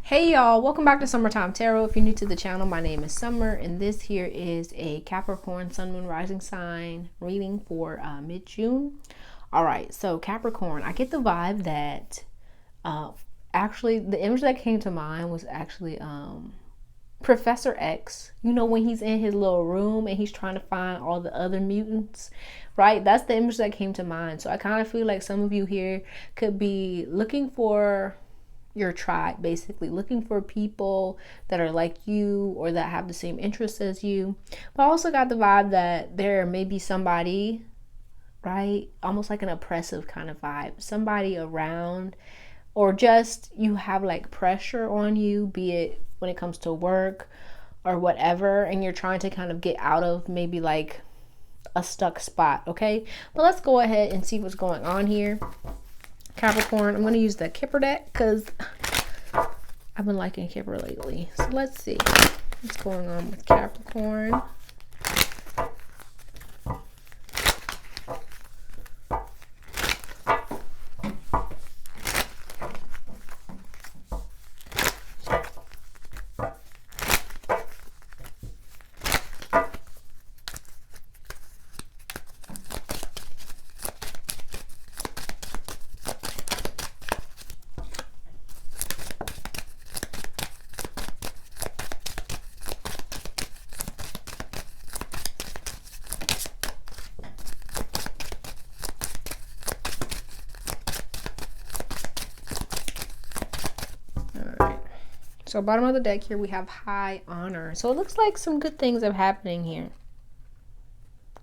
Hey y'all, welcome back to Summertime Tarot. If you're new to the channel, my name is Summer and this here is a Capricorn Sun, Moon, Rising sign reading for mid-June. Alright, so Capricorn, I get the vibe that actually the image that came to mind was actually Professor X. You know, when he's in his little room and he's trying to find all the other mutants, right? That's the image that came to mind. So I kind of feel like some of you here could be looking for your tribe, basically looking for people that are like you or that have the same interests as you. But I also got the vibe that there may be somebody, right, almost like an oppressive kind of vibe, somebody around, or just you have like pressure on you, be it when it comes to work or whatever, and you're trying to kind of get out of maybe like a stuck spot. Okay, but let's go ahead and see what's going on here, Capricorn. I'm going to use the Kipper deck because I've been liking Kipper lately. So let's see what's going on with Capricorn. So bottom of the deck here we have high honor. So it looks like some good things are happening here.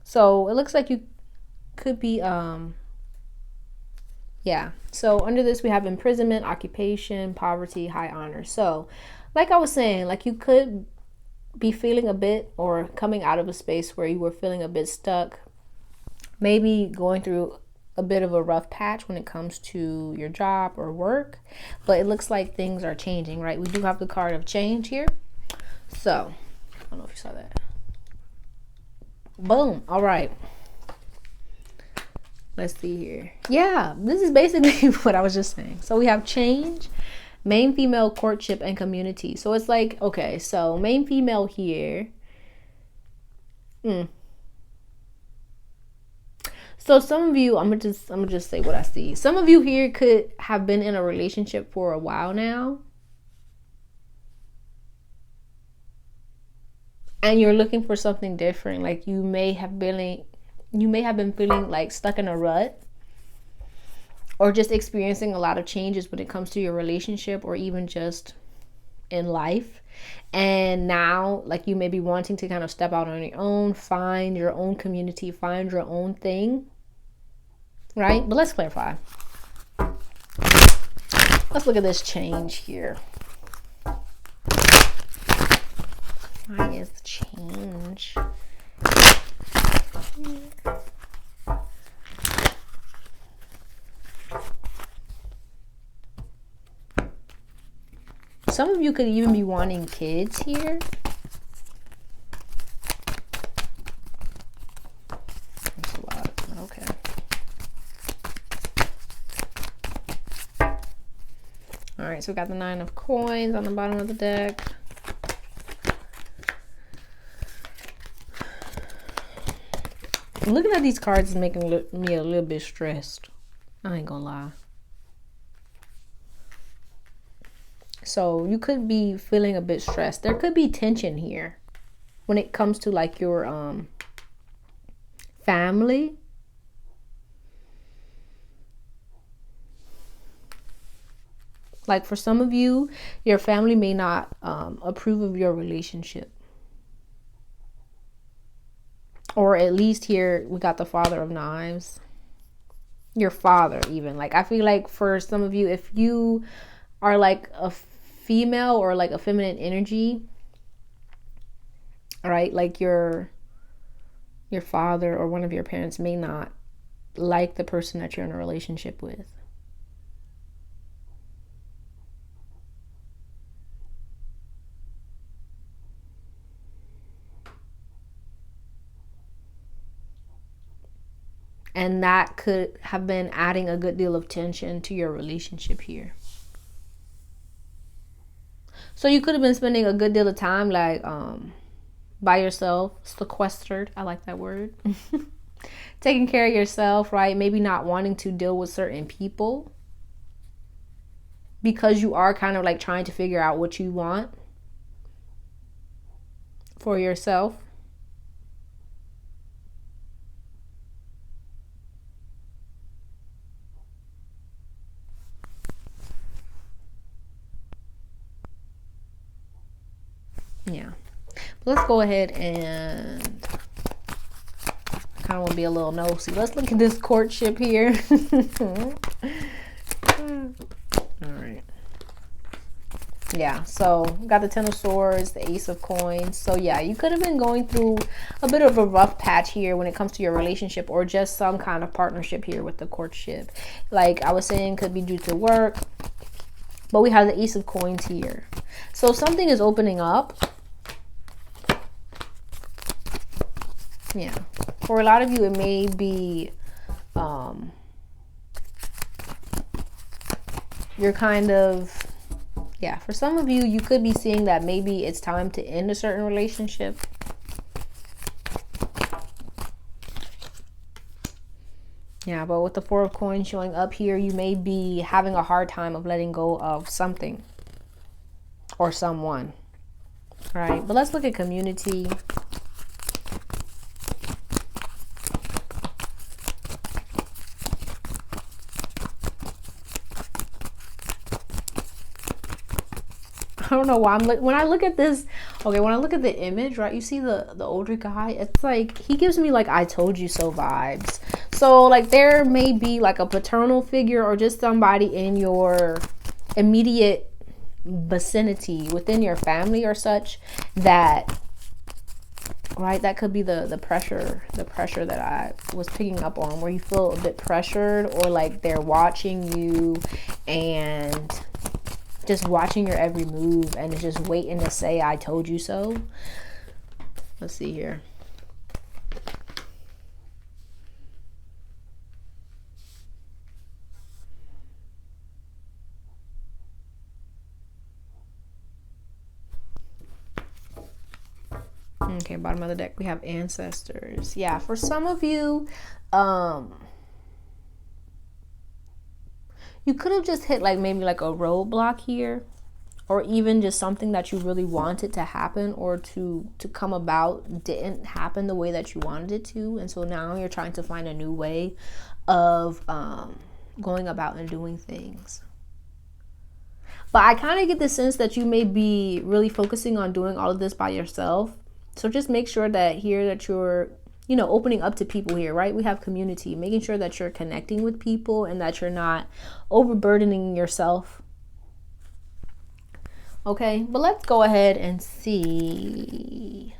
So it looks like you could be so under this we have imprisonment, occupation, poverty, high honor. So like I was saying, like you could be feeling a bit or coming out of a space where you were feeling a bit stuck, maybe going through a bit of a rough patch when it comes to your job or work, but it looks like things are changing, right? We do have the card of change here. So I don't know if you saw that. Boom. All right, let's see here. Yeah, this is basically what I was just saying. So we have change, main female, courtship, and community. So it's like, okay, so main female here. So some of you, I'm gonna just say what I see. Some of you here could have been in a relationship for a while now, and you're looking for something different. Like you may have been feeling like stuck in a rut, or just experiencing a lot of changes when it comes to your relationship or even just in life. And now like you may be wanting to kind of step out on your own, find your own community, find your own thing, right? But let's clarify. Let's look at this change here. Why is change here? Some of you could even be wanting kids here. That's a lot. Okay. All right, so we got the 9 of coins on the bottom of the deck. Looking at these cards is making me a little bit stressed. I ain't gonna lie. So you could be feeling a bit stressed. There could be tension here when it comes to like your family. Like for some of you, your family may not approve of your relationship. Or at least here we got the Father of Knives. Your father even. Like I feel like for some of you, if you are like a female or like a feminine energy, all right, like your father or one of your parents may not like the person that you're in a relationship with. And that could have been adding a good deal of tension to your relationship here. So you could have been spending a good deal of time like by yourself, sequestered. I like that word. Taking care of yourself, right? Maybe not wanting to deal with certain people because you are kind of like trying to figure out what you want for yourself. Yeah. But let's go ahead and kind of want to be a little nosy. Let's look at this courtship here. All right. Yeah, so got the Ten of Swords, the Ace of Coins. So yeah, you could have been going through a bit of a rough patch here when it comes to your relationship or just some kind of partnership here with the courtship. Like I was saying, could be due to work, but we have the Ace of Coins here. So something is opening up. Yeah, for a lot of you, it may be you're kind of, yeah, for some of you, you could be seeing that maybe it's time to end a certain relationship. Yeah, but with the Four of Coins showing up here, you may be having a hard time of letting go of something or someone. All right, but let's look at community. I don't know why when I look at this, okay, when I look at the image, right, you see the older guy, it's like he gives me like I told you so vibes. So like there may be like a paternal figure or just somebody in your immediate vicinity within your family or such that, right, that could be the pressure that I was picking up on, where you feel a bit pressured or like they're watching you and just watching your every move and just waiting to say I told you so. Let's see here. Okay, bottom of the deck we have ancestors. Yeah, for some of you, you could have just hit like maybe like a roadblock here, or even just something that you really wanted to happen or to come about didn't happen the way that you wanted it to, and so now you're trying to find a new way of going about and doing things. But I kind of get the sense that you may be really focusing on doing all of this by yourself. So just make sure that here that you're, you know, opening up to people here, right? We have community, making sure that you're connecting with people and that you're not overburdening yourself. Okay, but let's go ahead and see.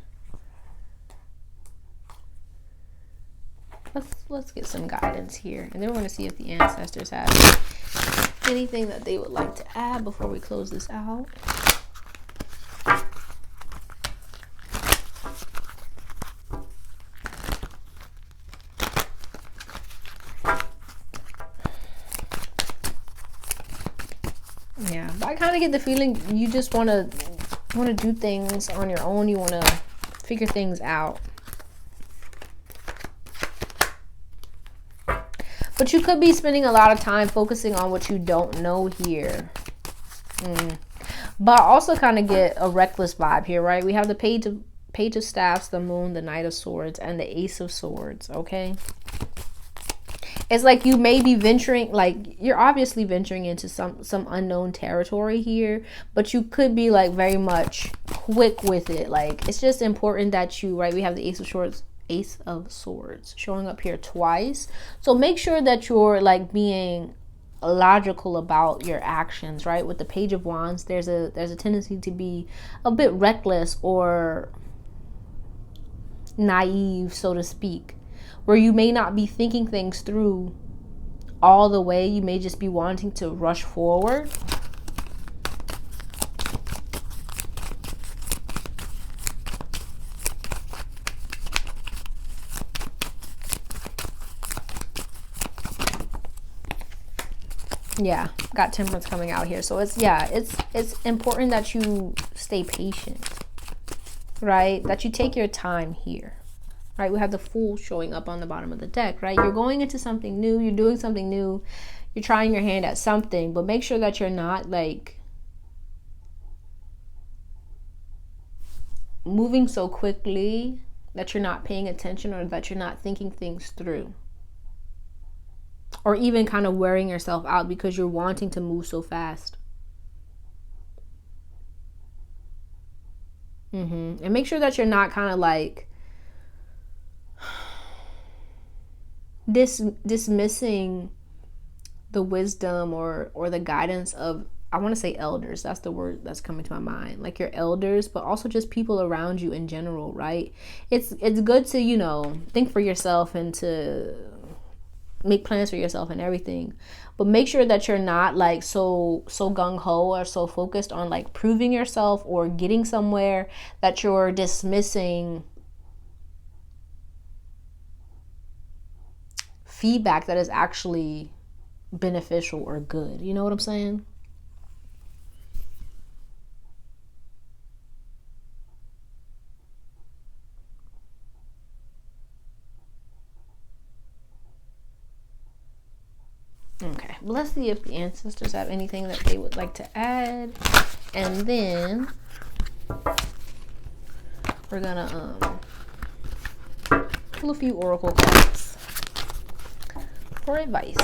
Let's get some guidance here. And then we're going to see if the ancestors have anything that they would like to add before we close this out. Yeah, but I kind of get the feeling you just want to do things on your own. You want to figure things out. But you could be spending a lot of time focusing on what you don't know here. But I also kind of get a reckless vibe here, right? We have the Page of Staffs, the Moon, the Knight of Swords, and the Ace of Swords, okay? It's like you may be venturing, like you're obviously venturing into some unknown territory here, but you could be like very much quick with it. Like it's just important that you, right, we have the Ace of Swords showing up here twice. So make sure that you're like being logical about your actions, right? With the Page of Wands, there's a tendency to be a bit reckless or naive, so to speak, where you may not be thinking things through all the way. You may just be wanting to rush forward. Yeah, got Temperance coming out here. So it's, yeah, it's important that you stay patient, right? That you take your time here, right? We have the Fool showing up on the bottom of the deck, right? You're going into something new. You're doing something new. You're trying your hand at something, but make sure that you're not like moving so quickly that you're not paying attention, or that you're not thinking things through, or even kind of wearing yourself out because you're wanting to move so fast. And make sure that you're not kind of like dismissing the wisdom or the guidance of, I want to say elders. That's the word that's coming to my mind. Like your elders, but also just people around you in general, right? It's good to, you know, think for yourself and to make plans for yourself and everything. But make sure that you're not like so gung-ho or so focused on like proving yourself or getting somewhere that you're dismissing feedback that is actually beneficial or good. You know what I'm saying? Okay, well, let's see if the ancestors have anything that they would like to add, and then we're gonna pull a few oracle cards for advice.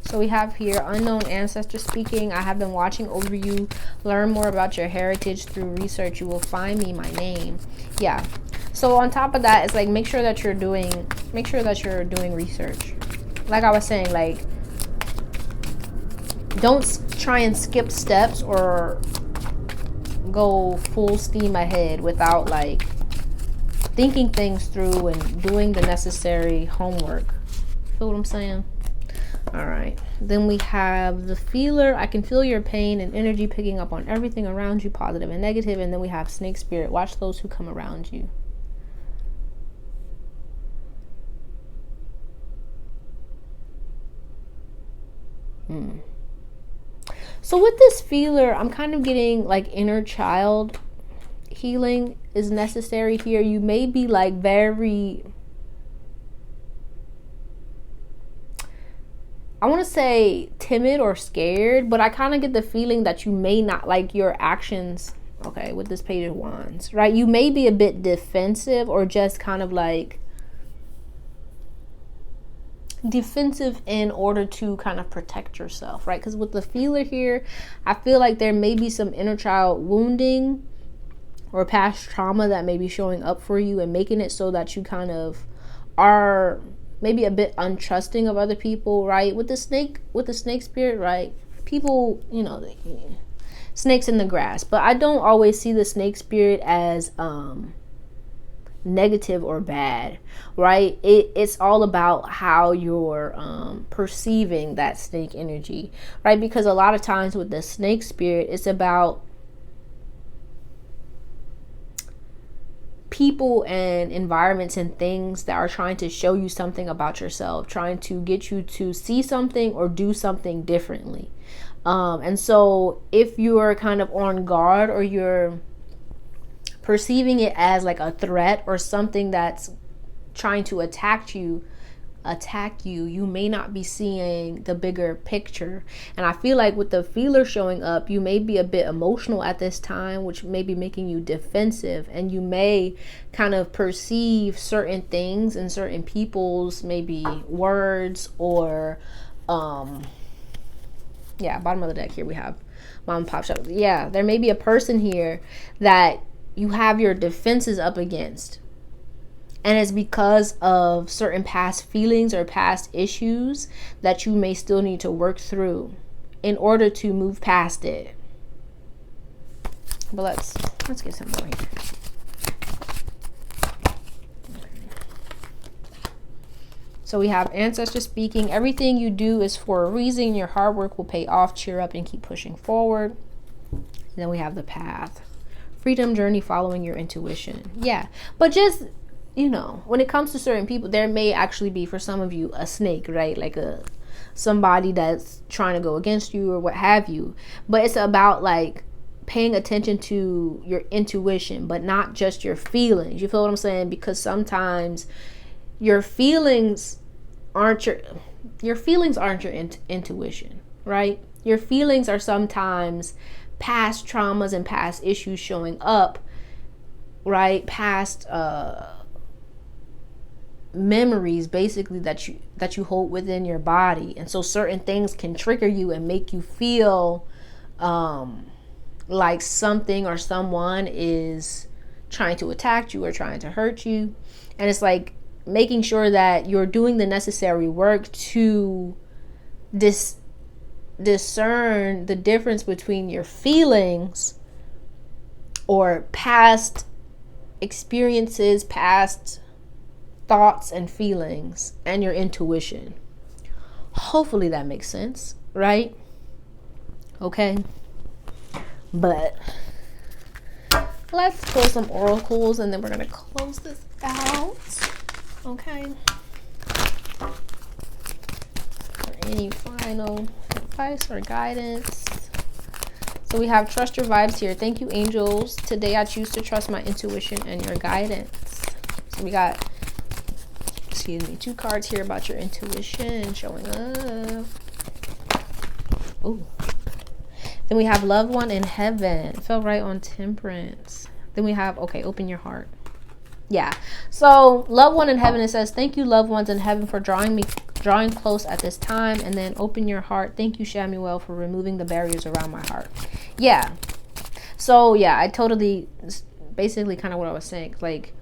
So we have here unknown ancestor speaking. I have been watching over you. Learn more about your heritage through research. You will find me, my name. Yeah. So on top of that, it's like make sure that you're doing research. Like I was saying, like don't try and skip steps or go full steam ahead without like thinking things through and doing the necessary homework. Feel what I'm saying? All right, then we have the Feeler. I can feel your pain and energy picking up on everything around you, positive and negative. And then we have Snake Spirit. Watch those who come around you. So with this Feeler, I'm kind of getting like inner child healing is necessary here. You may be like very, I want to say timid or scared, but I kind of get the feeling that you may not like your actions. Okay, with this Page of Wands, right? You may be a bit defensive or just kind of like defensive in order to kind of protect yourself, right? Because with the Feeler here, I feel like there may be some inner child wounding or past trauma that may be showing up for you and making it so that you kind of are maybe a bit untrusting of other people, right? With the snake spirit, right? People, you know, snakes in the grass, but I don't always see the snake spirit as negative or bad, right? It's all about how you're perceiving that snake energy, right? Because a lot of times with the snake spirit, it's about people and environments and things that are trying to show you something about yourself, trying to get you to see something or do something differently. And so if you're kind of on guard or you're perceiving it as like a threat or something that's trying to attack you, you may not be seeing the bigger picture. And I feel like with the Feeler showing up, you may be a bit emotional at this time, which may be making you defensive, and you may kind of perceive certain things and certain people's maybe words or yeah, bottom of the deck here we have Mom and Pop Shop. Yeah, there may be a person here that you have your defenses up against, and it's because of certain past feelings or past issues that you may still need to work through in order to move past it. But let's get some more here. So we have ancestor speaking. Everything you do is for a reason. Your hard work will pay off. Cheer up and keep pushing forward. And then we have the path. Freedom journey, following your intuition. Yeah. But just, you know, when it comes to certain people, there may actually be, for some of you, a snake, right? Like somebody that's trying to go against you or what have you. But it's about like paying attention to your intuition, but not just your feelings. You feel what I'm saying? Because sometimes your feelings aren't your intuition, right? Your feelings are sometimes past traumas and past issues showing up, right? Past memories basically that you hold within your body. And so certain things can trigger you and make you feel like something or someone is trying to attack you or trying to hurt you. And it's like making sure that you're doing the necessary work to discern the difference between your feelings or past experiences, past thoughts and feelings, and your intuition. Hopefully that makes sense, right? Okay. But let's pull some oracles and then we're going to close this out. Okay. For any final advice or guidance. So we have trust your vibes here. Thank you, angels. Today I choose to trust my intuition and your guidance. So we got, excuse me, 2 cards here about your intuition showing up. Ooh. Then we have loved one in heaven. It fell right on temperance. Then we have, okay, open your heart. Yeah. So loved one in heaven, it says, thank you, loved ones in heaven, for drawing close at this time. And then open your heart. Thank you, Shamuel, for removing the barriers around my heart. Yeah. So yeah, I totally, basically kind of what I was saying. Like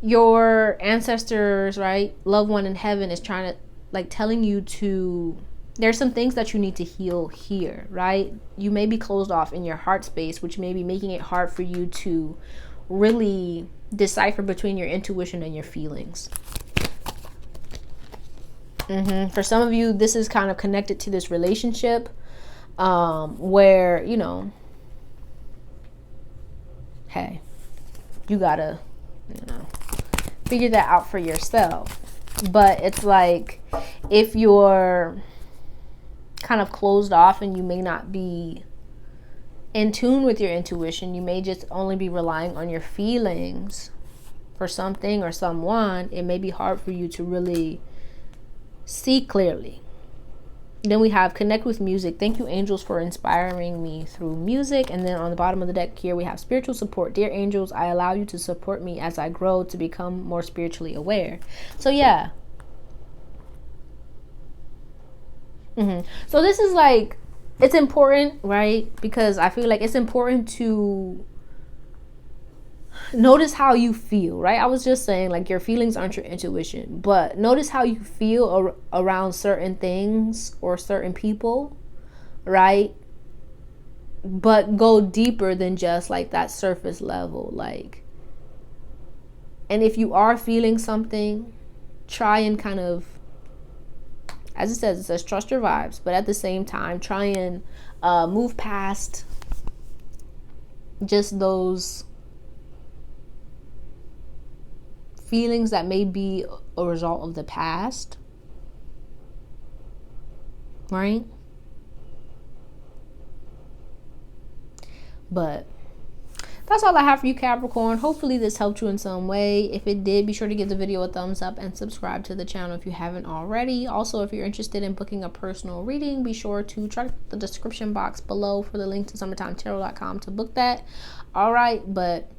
your ancestors, right? Loved one in heaven is trying to, like, telling you to, there's some things that you need to heal here, right? You may be closed off in your heart space, which may be making it hard for you to really decipher between your intuition and your feelings. For some of you, this is kind of connected to this relationship where, you know, hey, you gotta, you know, figure that out for yourself. But it's like, if you're kind of closed off and you may not be in tune with your intuition, you may just only be relying on your feelings for something or someone, it may be hard for you to really see clearly. Then we have connect with music. Thank you, angels, for inspiring me through music. And then on the bottom of the deck here, we have spiritual support. Dear angels, I allow you to support me as I grow to become more spiritually aware. So yeah. So this is like, it's important, right? Because I feel like it's important to notice how you feel, right? I was just saying, like, your feelings aren't your intuition, but notice how you feel around certain things or certain people, right? But go deeper than just like that surface level. Like, and if you are feeling something, try and kind of, as it says trust your vibes, but at the same time try and move past just those feelings that may be a result of the past, right? But that's all I have for you, Capricorn. Hopefully this helped you in some way. If it did, be sure to give the video a thumbs up and subscribe to the channel if you haven't already. Also, if you're interested in booking a personal reading, be sure to check the description box below for the link to summertimetarot.com to book that. All right, but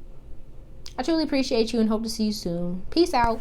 I truly appreciate you and hope to see you soon. Peace out.